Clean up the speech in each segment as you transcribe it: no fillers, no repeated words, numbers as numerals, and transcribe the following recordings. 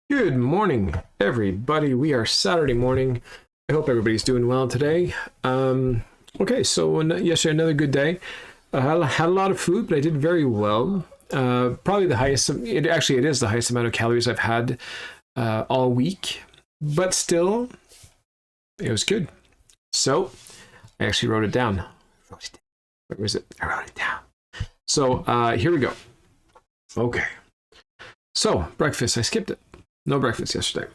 Good morning, everybody. We are Saturday morning. I hope everybody's doing well today. Okay, so yesterday, another good day. Had a lot of food, but I did very well. Probably the highest, it is the highest amount of calories I've had all week, but still, it was good. So I actually wrote it down. Where is it? I wrote it down. So here we go. Okay. So breakfast, I skipped it. No breakfast yesterday.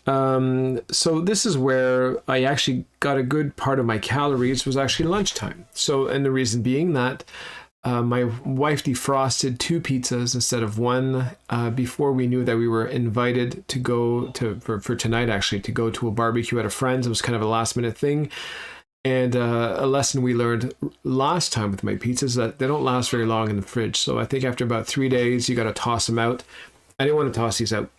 So this is where I actually got a good part of my calories was actually lunchtime. So, and the reason being that my wife defrosted 2 pizzas instead of 1 before we knew that we were invited to go to for tonight, actually, to go to a barbecue at a friend's. It was kind of a last minute thing. And a lesson we learned last time with my pizzas that they don't last very long in the fridge. So I think after about 3 days, you got to toss them out. I didn't want to toss these out.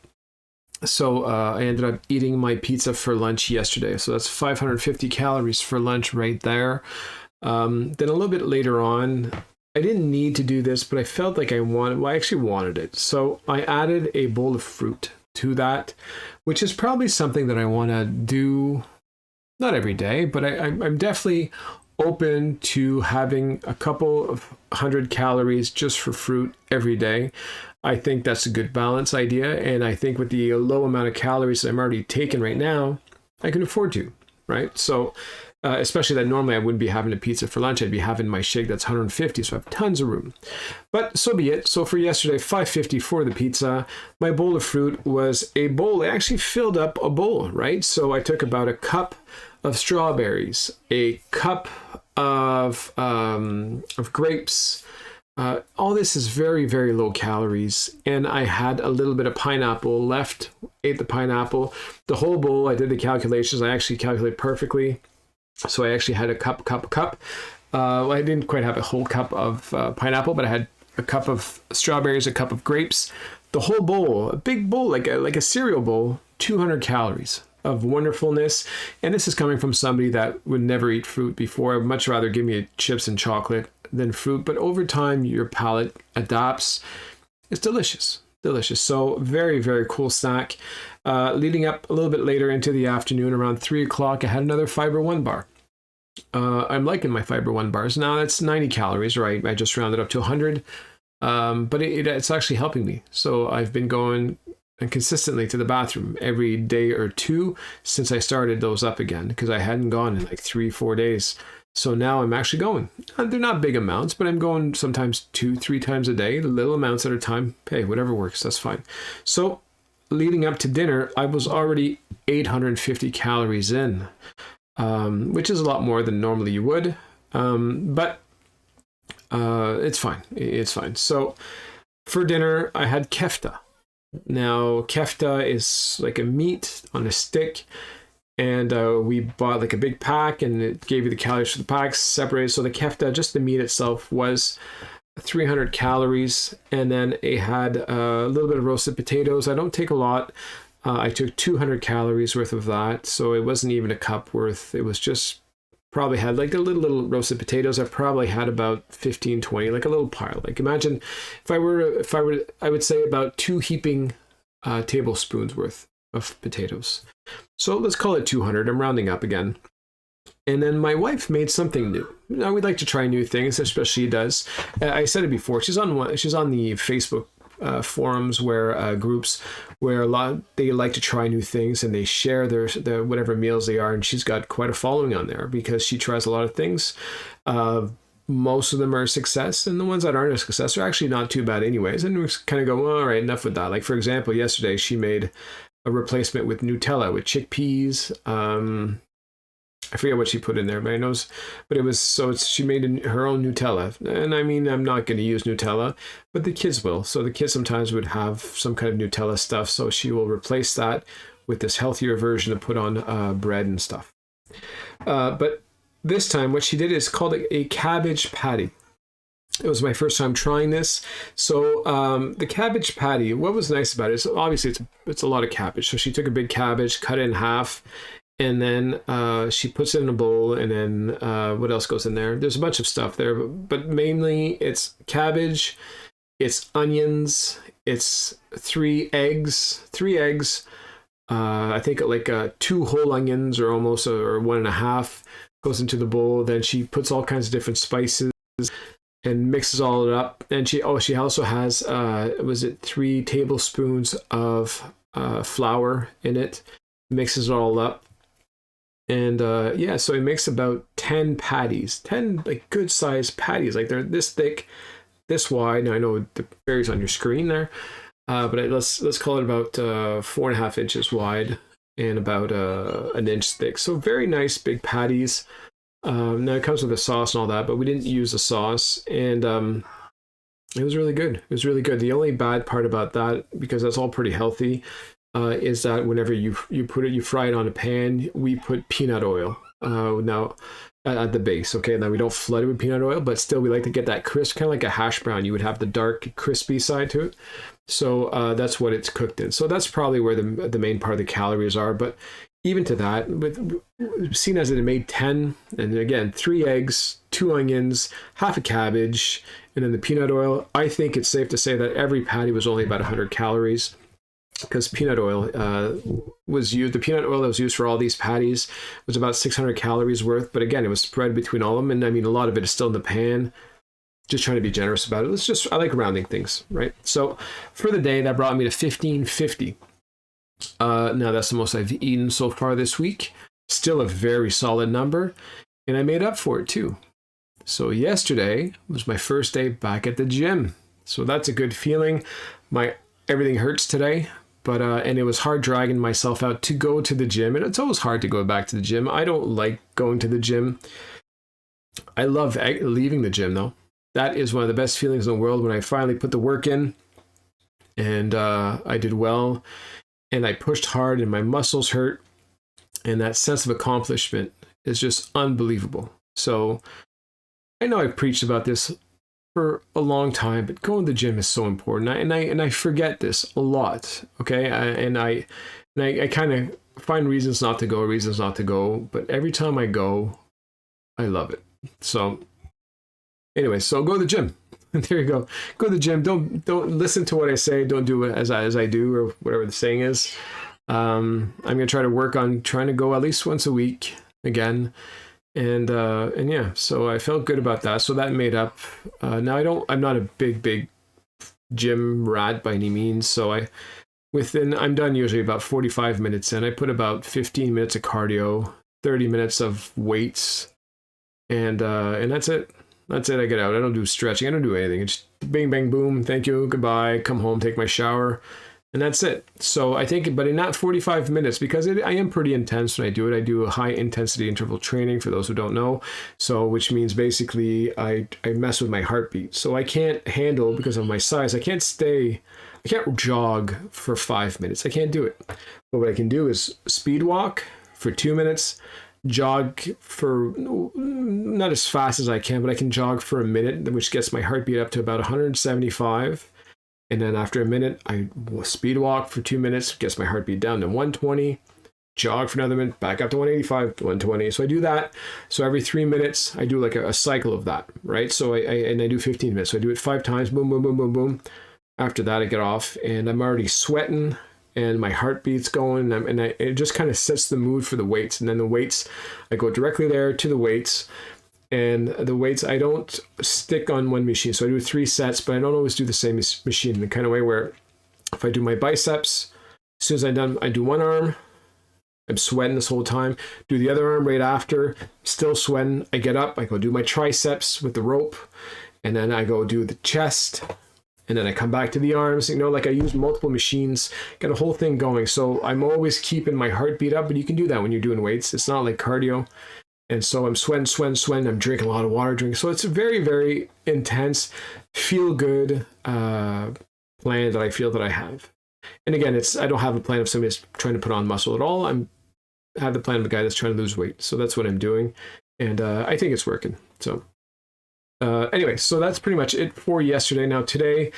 So I ended up eating my pizza for lunch yesterday. So that's 550 calories for lunch right there. Then a little bit later on, I didn't need to do this, but I felt like I actually wanted it. So I added a bowl of fruit to that, which is probably something that I want to do, not every day, but I'm definitely open to having a couple of 100 calories just for fruit every day. I think that's a good balance idea. And I think with the low amount of calories that I'm already taking right now, I can afford to, right? So especially that normally I wouldn't be having a pizza for lunch. I'd be having my shake that's 150, so I have tons of room. But so be it. So for yesterday, 550 for the pizza. My bowl of fruit was a bowl. I actually filled up a bowl, right? So I took about a cup of strawberries, a cup of grapes. All this is very, very low calories. And I had a little bit of pineapple left, ate the pineapple. The whole bowl, I did the calculations. I actually calculated perfectly. So I actually had a cup. I didn't quite have a whole cup of pineapple, but I had a cup of strawberries, a cup of grapes. The whole bowl, a big bowl, like a cereal bowl, 200 calories of wonderfulness. And this is coming from somebody that would never eat fruit before. I would much rather give me chips and chocolate than fruit. But over time, your palate adapts. It's delicious. Delicious. So very, very cool snack. Leading up a little bit later into the afternoon, around 3 o'clock, I had another Fiber One bar. I'm liking my Fiber One bars. Now that's 90 calories, right? I just rounded up to 100. But it's actually helping me. So I've been going consistently to the bathroom every day or 2 since I started those up again, because I hadn't gone in like 3-4 days. So now I'm actually going. They're not big amounts, but I'm going sometimes 2-3 times a day, little amounts at a time. Hey, whatever works, that's fine. So leading up to dinner, I was already 850 calories in, which is a lot more than normally you would. But it's fine. It's fine. So for dinner, I had kefta. Now, kefta is like a meat on a stick. And we bought like a big pack, and it gave you the calories for the packs separated. So the kefta, just the meat itself, was 300 calories. And then it had a little bit of roasted potatoes. I don't take a lot. I took 200 calories worth of that. So it wasn't even a cup worth. It was just probably had like the little roasted potatoes. I probably had about 15, 20, like a little pile. Like imagine I would say about 2 heaping tablespoons worth of potatoes. So let's call it 200. I'm rounding up again. And then my wife made something new. Now we'd like to try new things, especially she does. I said it before. She's on the Facebook forums where groups where they like to try new things, and they share their whatever meals they are. And she's got quite a following on there because she tries a lot of things. Most of them are a success, and the ones that aren't a success are actually not too bad anyways. And we kind of go, well, all right, enough with that. Like for example, yesterday she made a replacement with Nutella with chickpeas. I forget what she put in there, but she made her own Nutella. And I mean, I'm not going to use Nutella, but the kids will. So the kids sometimes would have some kind of Nutella stuff. So she will replace that with this healthier version to put on bread and stuff. But this time what she did is called it a cabbage patty. It was my first time trying this. So the cabbage patty, what was nice about it is obviously it's a lot of cabbage. So she took a big cabbage, cut it in half, and then she puts it in a bowl, and then what else goes in there? There's a bunch of stuff there, but mainly it's cabbage, it's onions, it's three eggs. I think like 2 whole onions or almost or 1.5 goes into the bowl. Then she puts all kinds of different spices and mixes all it up. And she also has was it 3 tablespoons of flour in it. Mixes it all up. And yeah, so it makes about 10 patties, 10 like good sized patties. Like they're this thick, this wide. Now I know it varies on your screen there, but let's call it about 4.5 inches wide and about 1 inch thick. So very nice big patties. Now it comes with a sauce and all that, but we didn't use the sauce, and it was really good. It was really good. The only bad part about that, because that's all pretty healthy, is that whenever you fry it on a pan, we put peanut oil now at the base. Okay, now we don't flood it with peanut oil, but still we like to get that crisp, kind of like a hash brown. You would have the dark, crispy side to it. So that's what it's cooked in. So that's probably where the main part of the calories are. But even to that, with seen as it made 10, and again 3 eggs, 2 onions, half a cabbage, and then the peanut oil, I think it's safe to say that every patty was only about 100 calories, because peanut oil was used. The peanut oil that was used for all these patties was about 600 calories worth. But again, it was spread between all of them, and I mean a lot of it is still in the pan. Just trying to be generous about it. I like rounding things, right? So for the day, that brought me to 1550. Now that's the most I've eaten so far this week. Still a very solid number, and I made up for it too. So yesterday was my first day back at the gym. So that's a good feeling. Everything hurts today, but and it was hard dragging myself out to go to the gym, and it's always hard to go back to the gym. I don't like going to the gym. I love leaving the gym though. That is one of the best feelings in the world, when I finally put the work in, and I did well, and I pushed hard, and my muscles hurt, and that sense of accomplishment is just unbelievable. So I know I've preached about this for a long time, but going to the gym is so important, and I forget this a lot. Okay, I kind of find reasons not to go, but every time I go, I love it. So anyway, so go to the gym. There you go. Go to the gym. Don't listen to what I say. Don't do it as I do, or whatever the saying is. I'm gonna try to work on trying to go at least once a week again. And yeah, so I felt good about that. So that made up. Now I'm not a big gym rat by any means. So I'm done usually about 45 minutes in. I put about 15 minutes of cardio, 30 minutes of weights, and that's it. That's it. I get out. I don't do stretching. I don't do anything. It's just bang, bang, boom. Thank you. Goodbye. Come home, take my shower, and that's it. So I think, but in that 45 minutes, because I am pretty intense when I do it. I do a high intensity interval training, for those who don't know. So, which means basically I mess with my heartbeat. So I can't handle, because of my size, I can't jog for 5 minutes. I can't do it. But what I can do is speed walk for 2 minutes, jog for not as fast as I can, but I can jog for a minute, which gets my heartbeat up to about 175. And then after a minute, I speed walk for 2 minutes, gets my heartbeat down to 120, jog for another minute, back up to 185, 120. So I do that. So every 3 minutes, I do like a cycle of that, right? So I do 15 minutes. So I do it 5 times, boom, boom, boom, boom, boom. After that, I get off, and I'm already sweating, and my heartbeat's going, and it just kind of sets the mood for the weights. And then the weights, I go directly there to the weights. And the weights, I don't stick on one machine. So I do 3 sets, but I don't always do the same machine, in the kind of way where if I do my biceps, as soon as I'm done, I do one arm, I'm sweating this whole time. Do the other arm right after, still sweating. I get up, I go do my triceps with the rope, and then I go do the chest, and then I come back to the arms. Like I use multiple machines, get a whole thing going. So I'm always keeping my heartbeat up, but you can do that when you're doing weights. It's not like cardio. And so I'm sweating. I'm drinking a lot of water. So it's a very, very intense, feel good plan that I feel that I have. And again, I don't have a plan of somebody that's trying to put on muscle at all. I have the plan of a guy that's trying to lose weight. So that's what I'm doing. And I think it's working. So anyway, so that's pretty much it for yesterday. Now today,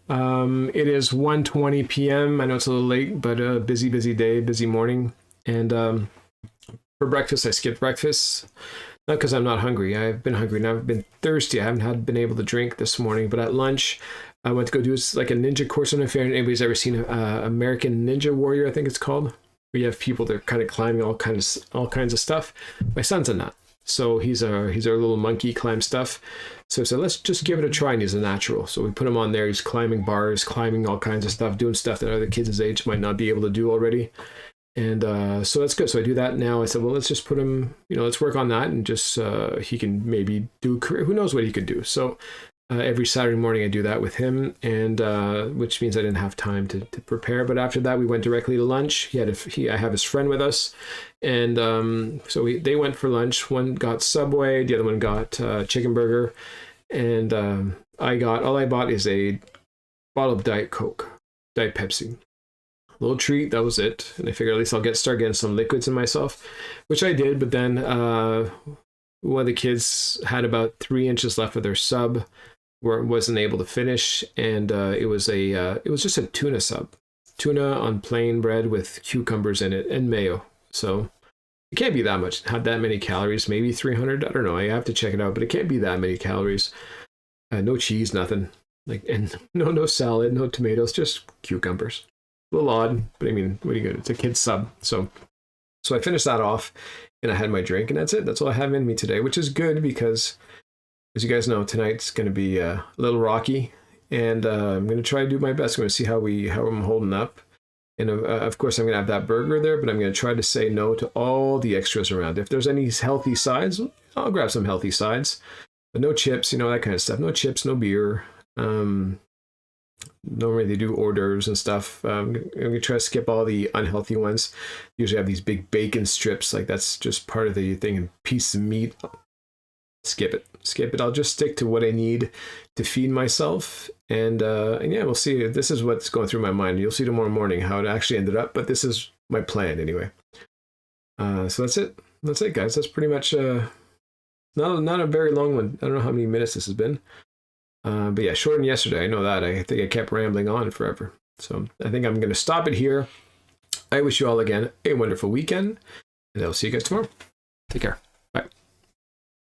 it is 1:20 p.m. I know it's a little late, but a busy day, busy morning. And for breakfast, I skipped breakfast. Not because I'm not hungry. I've been hungry, and I've been thirsty. I haven't been able to drink this morning. But at lunch, I went to go do like a ninja course. I don't know if anybody's ever seen American Ninja Warrior, I think it's called. We have people that are kind of climbing all kinds of stuff. My son's in that. So he's our little monkey climb stuff. So I said, let's just give it a try. And he's a natural. So we put him on there. He's climbing bars, climbing all kinds of stuff, doing stuff that other kids his age might not be able to do already. And so that's good. So I do that now. I said, well, let's just put him, let's work on that, and just he can maybe do career. Who knows what he could do. So every Saturday morning I do that with him, and which means I didn't have time to prepare. But after that, we went directly to lunch. I have his friend with us, and so they went for lunch. One got Subway, the other one got chicken burger, and all I bought is a bottle of Diet Pepsi. Little treat, that was it. And I figured at least I'll start getting some liquids in myself, which I did. But then one of the kids had about 3 inches left of their sub, where it wasn't able to finish, and it was just a tuna sub, tuna on plain bread with cucumbers in it and mayo. So it can't be that much. Had that many calories, maybe 300. I don't know. I have to check it out, but it can't be that many calories. No cheese, nothing. And no salad, no tomatoes, just cucumbers. A little odd, but I mean, what are you gonna? It's a kid's sub. So I finished that off, and I had my drink, and that's it. That's all I have in me today, which is good because, as you guys know, tonight's going to be a little rocky, and I'm going to try to do my best. I'm going to see how I'm holding up, and of course I'm going to have that burger there, but I'm going to try to say no to all the extras around. If there's any healthy sides, I'll grab some healthy sides, but no chips, that kind of stuff. No chips, no beer. Normally they do hors d'oeuvres and stuff. I'm going to try to skip all the unhealthy ones. Usually have these big bacon strips, like that's just part of the thing, and piece of meat. Skip it. I'll just stick to what I need to feed myself. And yeah, we'll see. This is what's going through my mind. You'll see tomorrow morning how it actually ended up, but this is my plan anyway. So that's it. That's it, guys. That's pretty much not a very long one. I don't know how many minutes this has been. But yeah, shorter than yesterday. I know that. I think I kept rambling on forever. So I think I'm going to stop it here. I wish you all again a wonderful weekend, and I'll see you guys tomorrow. Take care.